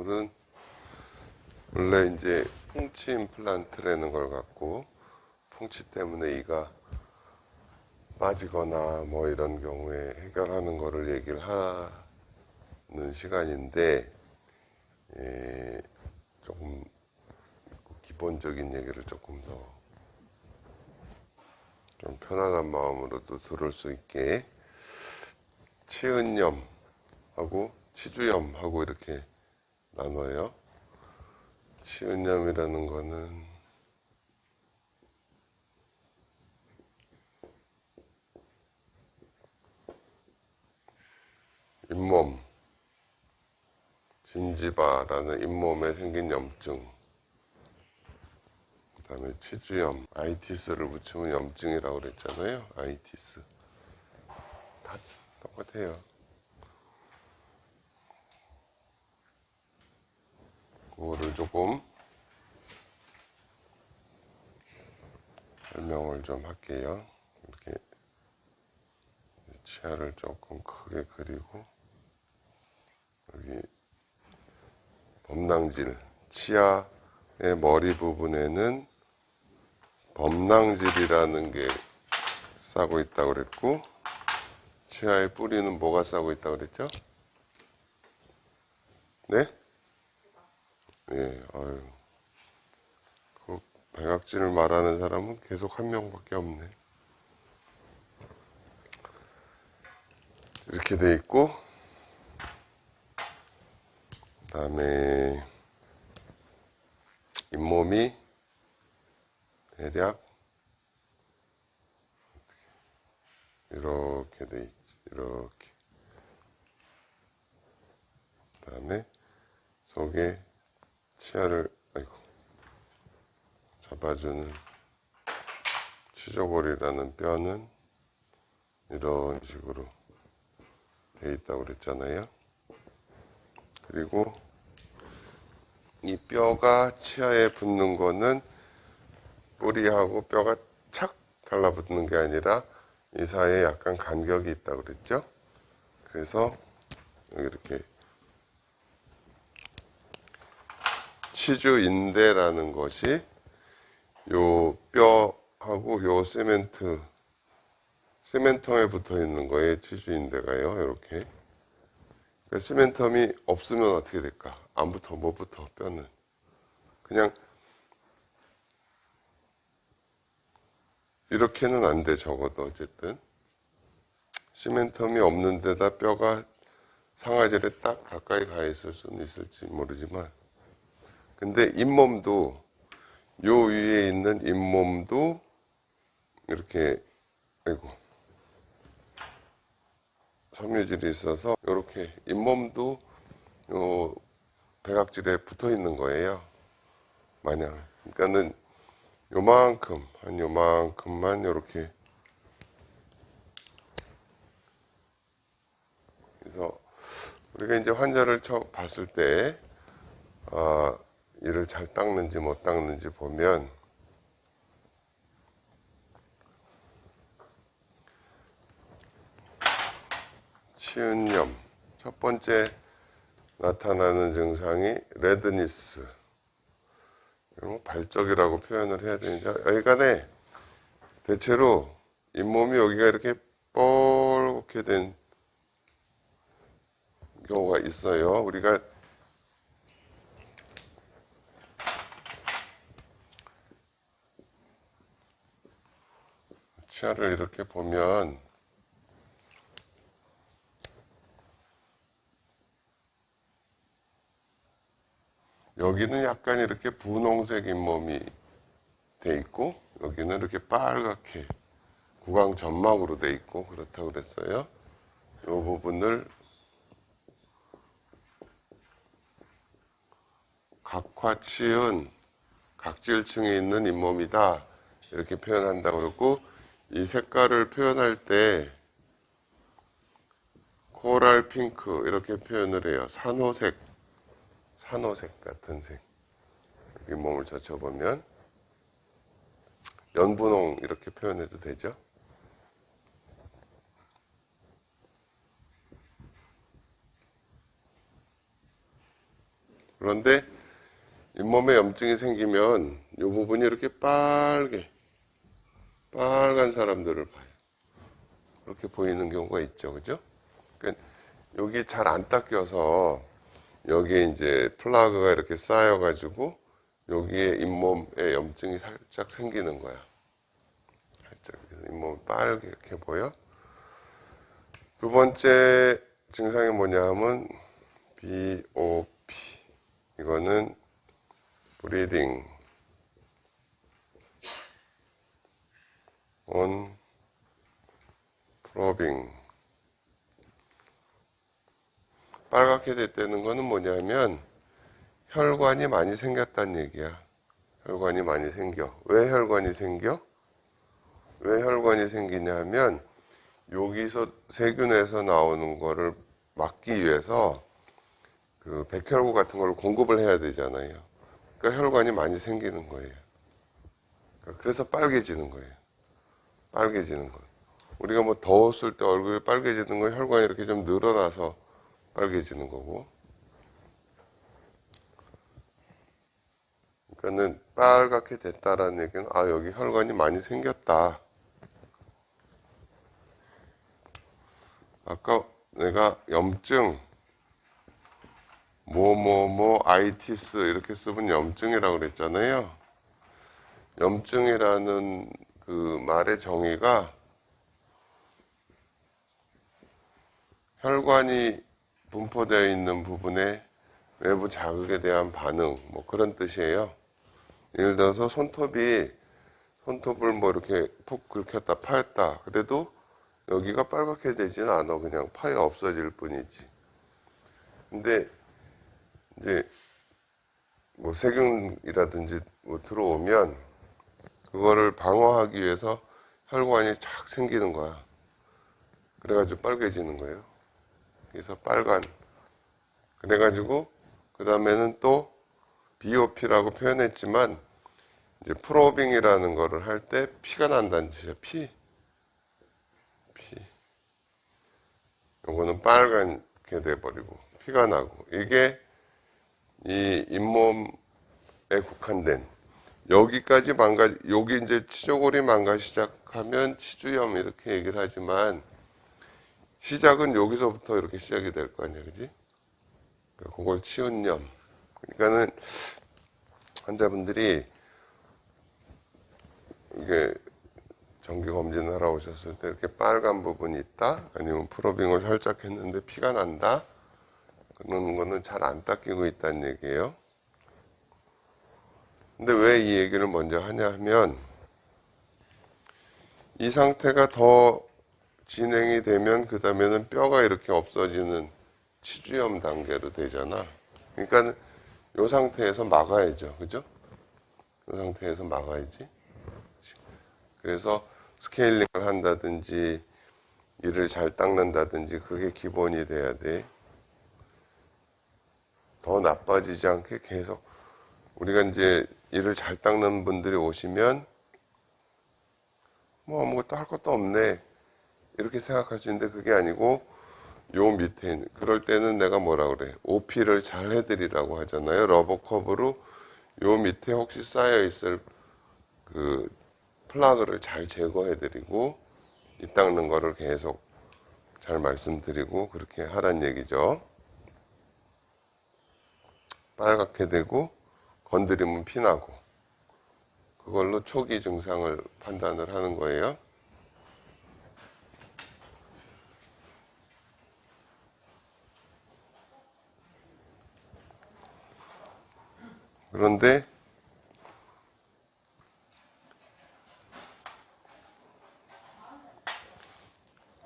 오늘은 원래 이제 풍치 임플란트라는 걸 갖고 풍치 때문에 이가 빠지거나 뭐 이런 경우에 해결하는 거를 얘기를 하는 시간인데, 조금 기본적인 얘기를 조금 더 좀 편안한 마음으로도 들을 수 있게 치은염하고 치주염하고 이렇게 나눠요. 치은염이라는 거는 잇몸, 진지바라는 잇몸에 생긴 염증, 그 다음에 치주염, 아이티스를 붙이면 염증이라고 그랬잖아요. 아이티스 다 똑같아요. 그거를 조금 설명을 좀 할게요. 이렇게 치아를 조금 크게 그리고 여기 범낭질, 치아의 머리 부분에는 범낭질이라는 게 싸고 있다고 그랬고, 치아의 뿌리는 뭐가 싸고 있다고 그랬죠? 네? 예, 아유. 그 백악질을 말하는 사람은 계속 한 명밖에 없네. 이렇게 돼 있고, 그 다음에 잇몸이 대략 이렇게 돼 있지. 이렇게. 그 다음에 속에 치아를 잡아주는 치조골이라는 뼈는 이런 식으로 돼 있다고 그랬잖아요. 그리고 이 뼈가 치아에 붙는 거는 뿌리하고 뼈가 착 달라붙는 게 아니라 이 사이에 약간 간격이 있다고 그랬죠. 그래서 여기 이렇게 치주인대라는 것이 요 뼈하고 요 시멘텀에 붙어 있는 거예요. 치주인대가요. 이렇게. 그러니까 시멘텀이 없으면 어떻게 될까? 안 붙어, 못 붙어, 뼈는. 그냥 이렇게는 안 돼, 적어도 어쨌든. 시멘텀이 없는 데다 뼈가 상아질에 딱 가까이 가 있을 수는 있을지 모르지만, 근데 잇몸도, 요 위에 있는 잇몸도 이렇게, 섬유질이 있어서 이렇게 잇몸도 요 백악질에 붙어 있는 거예요. 마냥. 그러니까는 요만큼, 한 요만큼만 이렇게. 그래서 우리가 이제 환자를 처음 봤을 때, 이를 잘 닦는지 못 닦는지 보면, 치은염, 첫 번째 나타나는 증상이 레드니스, 발적이라고 표현을 해야 되는데, 여기간에 대체로 잇몸이 여기가 이렇게 뻘겋게 된 경우가 있어요. 우리가 치아를 이렇게 보면 여기는 약간 이렇게 분홍색 잇몸이 돼 있고, 여기는 이렇게 빨갛게 구강 점막으로 돼 있고 그렇다고 그랬어요. 이 부분을 각화치은 각질층에 있는 잇몸이다 이렇게 표현한다고 그랬고, 이 색깔을 표현할 때 코랄 핑크 이렇게 표현을 해요. 산호색 같은 색. 잇몸을 젖혀보면 연분홍 이렇게 표현해도 되죠. 그런데 잇몸에 염증이 생기면 이 부분이 이렇게 빨간 사람들을 봐요. 그렇게 보이는 경우가 있죠. 그죠? 그러니까 여기 잘 안 닦여서 여기에 이제 플라그가 이렇게 쌓여가지고 여기에 잇몸에 염증이 살짝 생기는 거야. 살짝 잇몸이 빨갛게 보여. 두 번째 증상이 뭐냐 하면 BOP. 이거는 Breathing on Probing. 빨갛게 됐다는 거는 뭐냐면 혈관이 많이 생겼다는 얘기야. 혈관이 많이 생겨. 왜 혈관이 생겨? 왜 혈관이 생기냐 하면 여기서 세균에서 나오는 거를 막기 위해서 그 백혈구 같은 걸 공급을 해야 되잖아요. 그러니까 혈관이 많이 생기는 거예요. 그래서 빨개지는 거예요. 빨개지는 거. 우리가 뭐 더웠을 때 얼굴이 빨개지는 건 혈관이 이렇게 좀 늘어나서 빨개지는 거고. 그러니까는 빨갛게 됐다라는 얘기는 아 여기 혈관이 많이 생겼다. 아까 내가 염증 뭐뭐뭐 아이티스 이렇게 쓰면 염증이라고 그랬잖아요. 염증이라는 그 말의 정의가 혈관이 분포되어 있는 부분에 외부 자극에 대한 반응 뭐 그런 뜻이에요. 예를 들어서 손톱을 뭐 이렇게 푹 긁혔다 파였다 그래도 여기가 빨갛게 되지는 않아. 그냥 파여 없어질 뿐이지. 근데 이제 뭐 세균이라든지 뭐 들어오면 그거를 방어하기 위해서 혈관이 쫙 생기는 거야. 그래가지고 빨개지는 거예요. 그래서 빨간. 그래가지고 그 다음에는 또 BOP라고 표현했지만 이제 프로빙이라는 거를 할 때 피가 난다는 뜻이야. 피. 요거는 빨갛게 돼버리고 피가 나고 이게 이 잇몸에 국한된 여기까지 여기 이제 치조골이 망가지기 시작하면 치주염 이렇게 얘기를 하지만 시작은 여기서부터 이렇게 시작이 될 거 아니야, 그지? 그걸 치운염. 그러니까는 환자분들이 이게 정기 검진을 하러 오셨을 때 이렇게 빨간 부분이 있다, 아니면 프로빙을 살짝 했는데 피가 난다, 그런 거는 잘 안 닦이고 있다는 얘기예요. 근데 왜 이 얘기를 먼저 하냐 하면 이 상태가 더 진행이 되면 그 다음에는 뼈가 이렇게 없어지는 치주염 단계로 되잖아. 그러니까 이 상태에서 막아야죠. 그죠? 이 상태에서 막아야지. 그래서 스케일링을 한다든지 이를 잘 닦는다든지 그게 기본이 돼야 돼. 더 나빠지지 않게 계속 우리가 이제 이를 잘 닦는 분들이 오시면 뭐 아무것도 할 것도 없네 이렇게 생각할 수 있는데 그게 아니고 요 밑에 있는 그럴 때는 내가 뭐라 그래 OP를 잘 해드리라고 하잖아요. 러버컵으로 요 밑에 혹시 쌓여 있을 그 플라그를 잘 제거해드리고 이 닦는 거를 계속 잘 말씀드리고 그렇게 하란 얘기죠. 빨갛게 되고 건드리면 피나고 그걸로 초기 증상을 판단을 하는 거예요. 그런데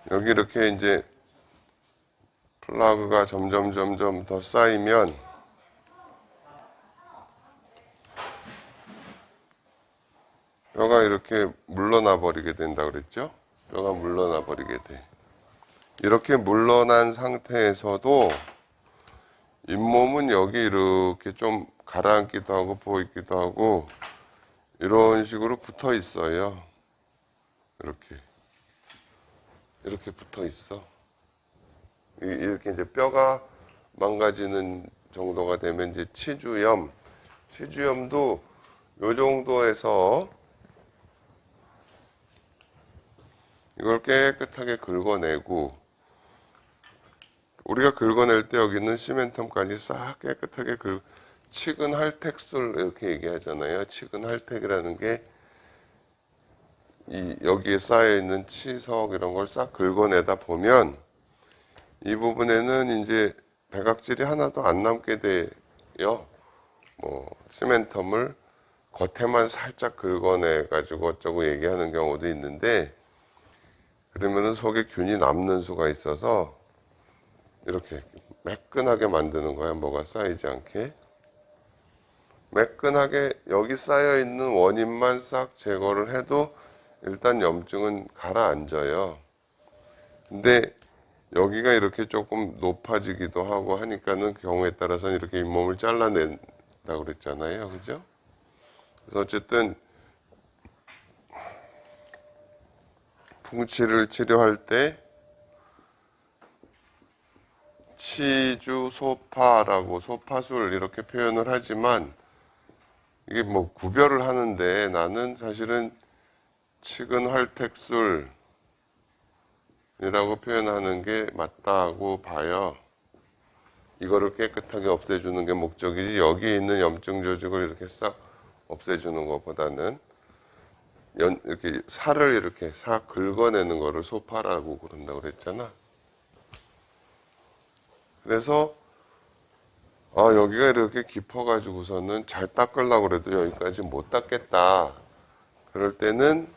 여기 이렇게 이제 플라그가 점점 더 쌓이면 뼈가 이렇게 물러나 버리게 된다 그랬죠? 뼈가 물러나 버리게 돼. 이렇게 물러난 상태에서도 잇몸은 여기 이렇게 좀 가라앉기도 하고 보이기도 하고 이런 식으로 붙어 있어요. 이렇게 붙어 있어. 이렇게 이제 뼈가 망가지는 정도가 되면 이제 치주염도 요 정도에서 이걸 깨끗하게 긁어내고, 우리가 긁어낼 때 여기는 시멘텀까지 싹 깨끗하게 치근할택술 이렇게 얘기하잖아요. 치근할택이라는 게 여기에 쌓여 있는 치석 이런 걸 싹 긁어내다 보면 이 부분에는 이제 백악질이 하나도 안 남게 돼요. 뭐 시멘텀을 겉에만 살짝 긁어내 가지고 어쩌고 얘기하는 경우도 있는데, 그러면은 속에 균이 남는 수가 있어서 이렇게 매끈하게 만드는 거야. 뭐가 쌓이지 않게. 매끈하게 여기 쌓여 있는 원인만 싹 제거를 해도 일단 염증은 가라앉아요. 근데 여기가 이렇게 조금 높아지기도 하고 하니까는 경우에 따라서는 이렇게 잇몸을 잘라낸다고 그랬잖아요. 그죠? 그래서 어쨌든 풍치를 치료할 때 치주소파라고 소파술 이렇게 표현을 하지만 이게 뭐 구별을 하는데 나는 사실은 치근활택술이라고 표현하는 게 맞다고 봐요. 이거를 깨끗하게 없애주는 게 목적이지 여기에 있는 염증 조직을 이렇게 싹 없애주는 것보다는 이렇게 살을 이렇게 싹 긁어내는 거를 소파라고 그런다고 그랬잖아. 그래서 여기가 이렇게 깊어가지고서는 잘 닦으려고 그래도 여기까지 못 닦겠다. 그럴 때는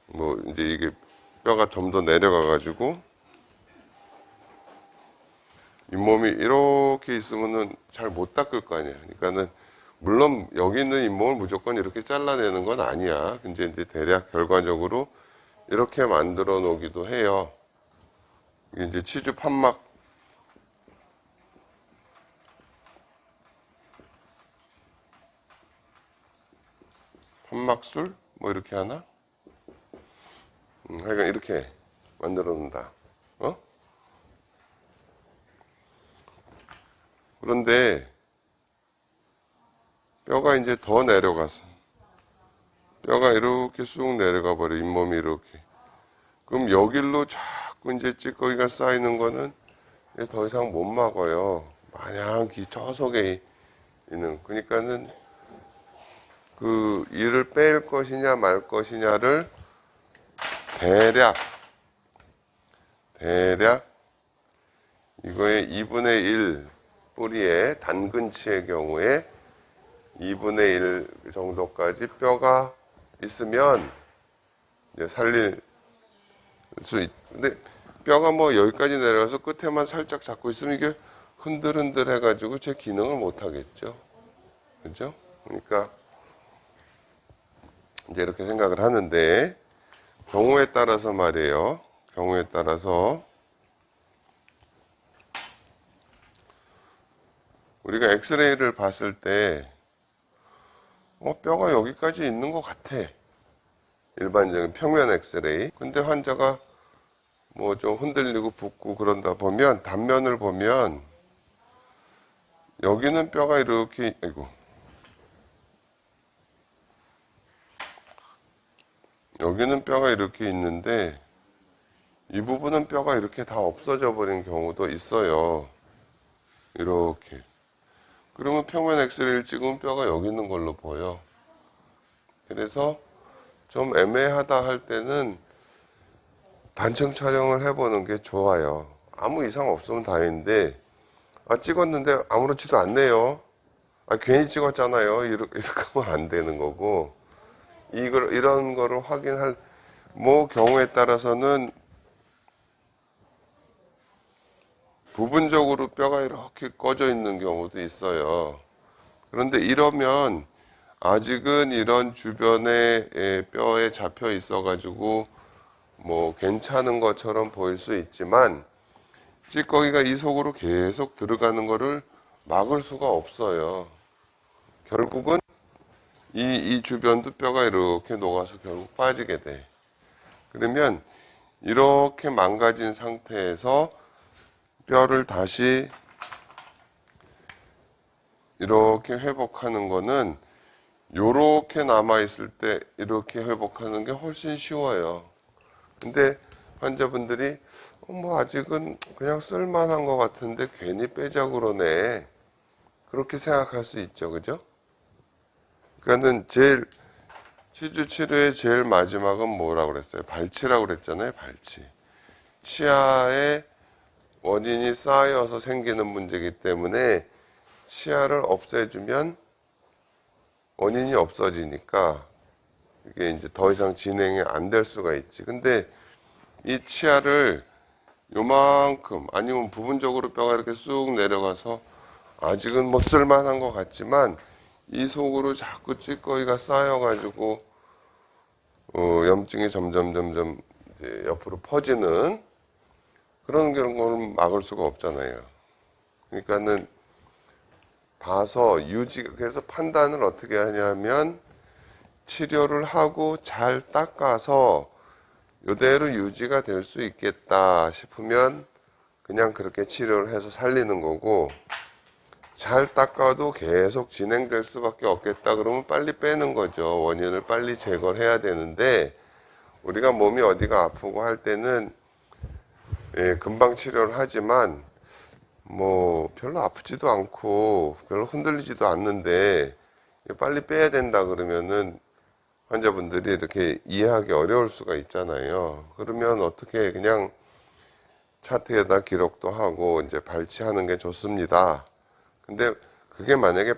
뭐 이제 이게 뼈가 좀 더 내려가가지고 잇몸이 이렇게 있으면은 잘 못 닦을 거 아니야. 그러니까는 물론 여기 있는 잇몸을 무조건 이렇게 잘라내는 건 아니야. 근데 이제 대략 결과적으로 이렇게 만들어 놓기도 해요. 이게 이제 치주 판막술 뭐 이렇게 하나? 하여간 이렇게 만들어 놓는다. 그런데 뼈가 이제 더 내려가서 뼈가 이렇게 쑥 내려가 버려. 잇몸이 이렇게. 그럼 여길로 자꾸 이제 찌꺼기가 쌓이는 거는 더 이상 못 막아요. 마냥 저 속에 있는. 그러니까는 그 이를 뺄 것이냐 말 것이냐를 대략 이거의 2분의 1 뿌리의 단근치의 경우에 2분의 1 정도까지 뼈가 있으면 이제 살릴 수 근데 뼈가 뭐 여기까지 내려가서 끝에만 살짝 잡고 있으면 이게 흔들흔들 해가지고 제 기능을 못 하겠죠. 그죠? 그러니까 이제 이렇게 생각을 하는데, 경우에 따라서 말이에요. 경우에 따라서 우리가 엑스레이를 봤을 때 뼈가 여기까지 있는 것 같아. 일반적인 평면 엑스레이. 근데 환자가 뭐 좀 흔들리고 붓고 그런다 보면 단면을 보면 여기는 뼈가 이렇게 여기는 뼈가 이렇게 있는데 이 부분은 뼈가 이렇게 다 없어져 버린 경우도 있어요. 이렇게. 그러면 평면 엑스레이를 찍으면 뼈가 여기 있는 걸로 보여. 그래서 좀 애매하다 할 때는 단층 촬영을 해보는 게 좋아요. 아무 이상 없으면 다행인데, 찍었는데 아무렇지도 않네요. 괜히 찍었잖아요. 이렇게 하면 안 되는 거고, 이런 거를 확인할, 경우에 따라서는 부분적으로 뼈가 이렇게 꺼져 있는 경우도 있어요. 그런데 이러면 아직은 이런 주변에 뼈에 잡혀 있어가지고 괜찮은 것처럼 보일 수 있지만 찌꺼기가 이 속으로 계속 들어가는 거를 막을 수가 없어요. 결국은 이 주변도 뼈가 이렇게 녹아서 결국 빠지게 돼. 그러면 이렇게 망가진 상태에서 뼈를 다시 이렇게 회복하는 거는 요렇게 남아있을 때 이렇게 회복하는 게 훨씬 쉬워요. 근데 환자분들이 뭐 아직은 그냥 쓸만한 것 같은데 괜히 빼자고 그러네. 그렇게 생각할 수 있죠. 그죠? 그러니까는 치주 치료의 제일 마지막은 뭐라고 그랬어요? 발치라고 그랬잖아요. 발치. 치아에 원인이 쌓여서 생기는 문제이기 때문에 치아를 없애주면 원인이 없어지니까 이게 이제 더 이상 진행이 안 될 수가 있지. 근데 이 치아를 요만큼 아니면 부분적으로 뼈가 이렇게 쑥 내려가서 아직은 뭐 쓸만한 것 같지만 이 속으로 자꾸 찌꺼기가 쌓여가지고 염증이 점점 이제 옆으로 퍼지는 그런 거는 막을 수가 없잖아요. 그러니까는 봐서 그래서 판단을 어떻게 하냐면 치료를 하고 잘 닦아서 이대로 유지가 될 수 있겠다 싶으면 그냥 그렇게 치료를 해서 살리는 거고, 잘 닦아도 계속 진행될 수밖에 없겠다 그러면 빨리 빼는 거죠. 원인을 빨리 제거를 해야 되는데, 우리가 몸이 어디가 아프고 할 때는 금방 치료를 하지만 뭐 별로 아프지도 않고 별로 흔들리지도 않는데 빨리 빼야 된다 그러면은 환자분들이 이렇게 이해하기 어려울 수가 있잖아요. 그러면 어떻게 그냥 차트에다 기록도 하고 이제 발치하는 게 좋습니다. 근데 그게 만약에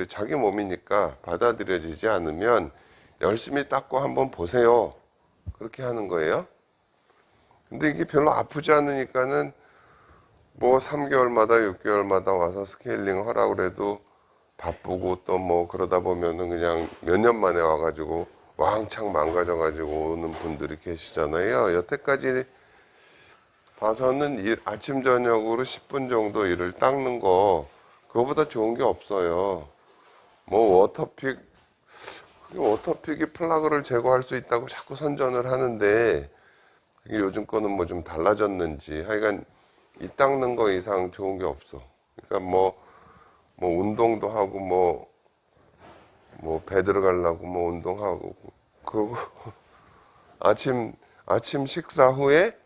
자기 몸이니까 받아들여지지 않으면 열심히 닦고 한번 보세요. 그렇게 하는 거예요. 근데 이게 별로 아프지 않으니까는 뭐 3개월마다 6개월마다 와서 스케일링 하라고 그래도 바쁘고 또 뭐 그러다 보면은 그냥 몇 년 만에 와가지고 왕창 망가져가지고 오는 분들이 계시잖아요. 여태까지 봐서는 아침 저녁으로 10분 정도 이를 닦는 거 그거보다 좋은 게 없어요. 뭐 워터픽이 플라그를 제거할 수 있다고 자꾸 선전을 하는데 그게 요즘 거는 뭐 좀 달라졌는지 하여간 이 닦는 거 이상 좋은 게 없어. 그러니까 뭐 운동도 하고 뭐 배 들어가려고 뭐 운동하고 그리고 아침 식사 후에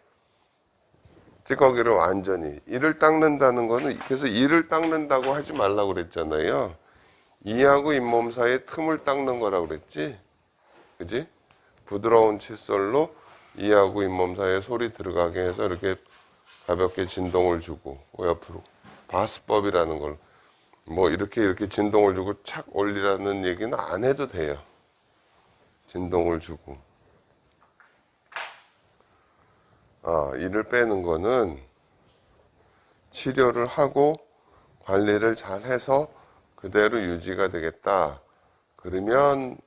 찌꺼기를 완전히 이를 닦는다는 거는 그래서 이를 닦는다고 하지 말라고 그랬잖아요. 이하고 잇몸 사이에 틈을 닦는 거라고 그랬지. 그지? 부드러운 칫솔로 이하고 잇몸 사이에 소리 들어가게 해서 이렇게 가볍게 진동을 주고 옆으로 바스법이라는 걸 뭐 이렇게 진동을 주고 착 올리라는 얘기는 안 해도 돼요. 진동을 주고 이를 빼는 거는 치료를 하고 관리를 잘 해서 그대로 유지가 되겠다. 그러면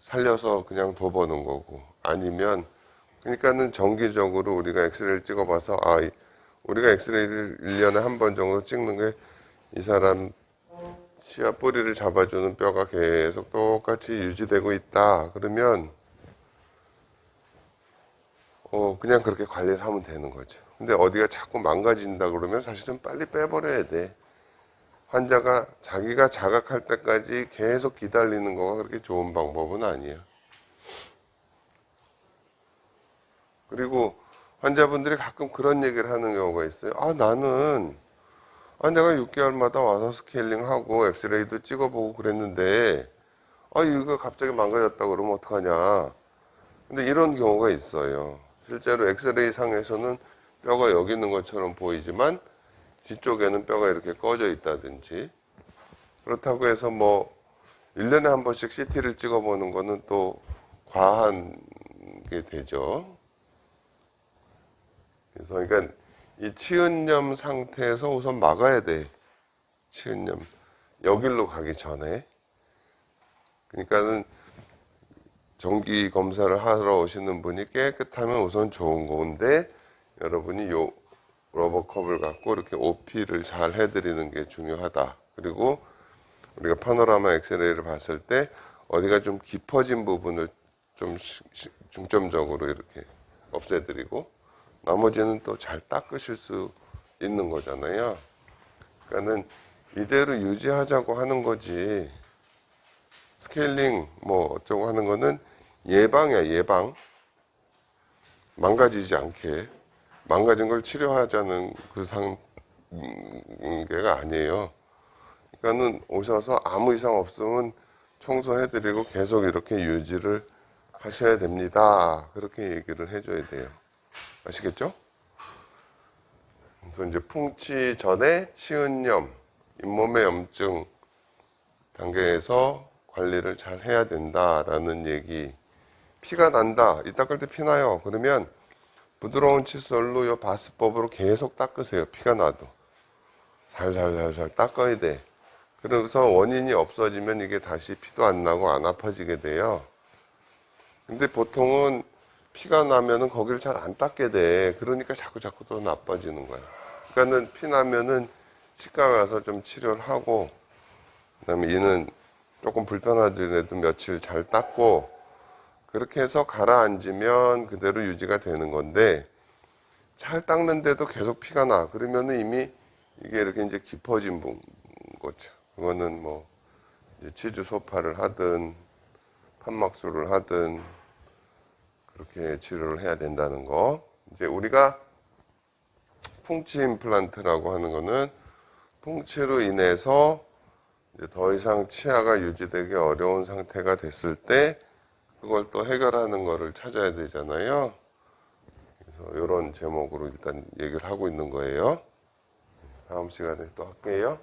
살려서 그냥 둬보는 거고 아니면 그러니까는 정기적으로 우리가 엑스레이를 찍어봐서 우리가 엑스레이를 1년에 한 번 정도 찍는 게 이 사람 치아 뿌리를 잡아주는 뼈가 계속 똑같이 유지되고 있다. 그러면 그냥 그렇게 관리를 하면 되는 거죠. 근데 어디가 자꾸 망가진다 그러면 사실은 빨리 빼버려야 돼. 환자가 자기가 자각할 때까지 계속 기다리는 거가 그렇게 좋은 방법은 아니에요. 그리고 환자분들이 가끔 그런 얘기를 하는 경우가 있어요. 내가 6개월마다 와서 스케일링하고 엑스레이도 찍어보고 그랬는데 이거 갑자기 망가졌다 그러면 어떡하냐. 근데 이런 경우가 있어요. 실제로 엑스레이 상에서는 뼈가 여기 있는 것처럼 보이지만 뒤쪽에는 뼈가 이렇게 꺼져 있다든지 그렇다고 해서 뭐 1년에 한 번씩 CT를 찍어보는 거는 또 과한 게 되죠. 그래서 그러니까 이 치은염 상태에서 우선 막아야 돼. 치은염 여길로 가기 전에. 그러니까는 정기 검사를 하러 오시는 분이 깨끗하면 우선 좋은 건데 여러분이 요 러버컵을 갖고 이렇게 OP를 잘 해드리는 게 중요하다. 그리고 우리가 파노라마 엑스레이를 봤을 때 어디가 좀 깊어진 부분을 좀 중점적으로 이렇게 없애드리고 나머지는 또 잘 닦으실 수 있는 거잖아요. 그러니까는 이대로 유지하자고 하는 거지. 스케일링 뭐 어쩌고 하는 거는 예방이야, 예방. 망가지지 않게. 망가진 걸 치료하자는 그 상계가 아니에요. 그러니까는 오셔서 아무 이상 없으면 청소해드리고 계속 이렇게 유지를 하셔야 됩니다. 그렇게 얘기를 해줘야 돼요. 아시겠죠? 그래서 이제 풍치 전에 치은염, 잇몸의 염증 단계에서 관리를 잘 해야 된다라는 얘기. 피가 난다. 이 닦을 때 피 나요. 그러면 부드러운 칫솔로 이 바스법으로 계속 닦으세요. 피가 나도. 살살살살 닦아야 돼. 그래서 원인이 없어지면 이게 다시 피도 안 나고 안 아파지게 돼요. 근데 보통은 피가 나면은 거기를 잘 안 닦게 돼. 그러니까 자꾸 더 나빠지는 거야. 그러니까는 피 나면은 치과 가서 좀 치료를 하고, 그다음에 이는 조금 불편하더라도 며칠 잘 닦고, 그렇게 해서 가라앉으면 그대로 유지가 되는 건데, 잘 닦는데도 계속 피가 나. 그러면은 이미 이게 이렇게 이제 깊어진 거죠. 그거는 뭐, 이제 치주 소파를 하든, 판막술을 하든, 그렇게 치료를 해야 된다는 거. 이제 우리가 풍치 임플란트라고 하는 거는 풍치로 인해서 이제 더 이상 치아가 유지되기 어려운 상태가 됐을 때 그걸 또 해결하는 거를 찾아야 되잖아요. 그래서 이런 제목으로 일단 얘기를 하고 있는 거예요. 다음 시간에 또 할게요.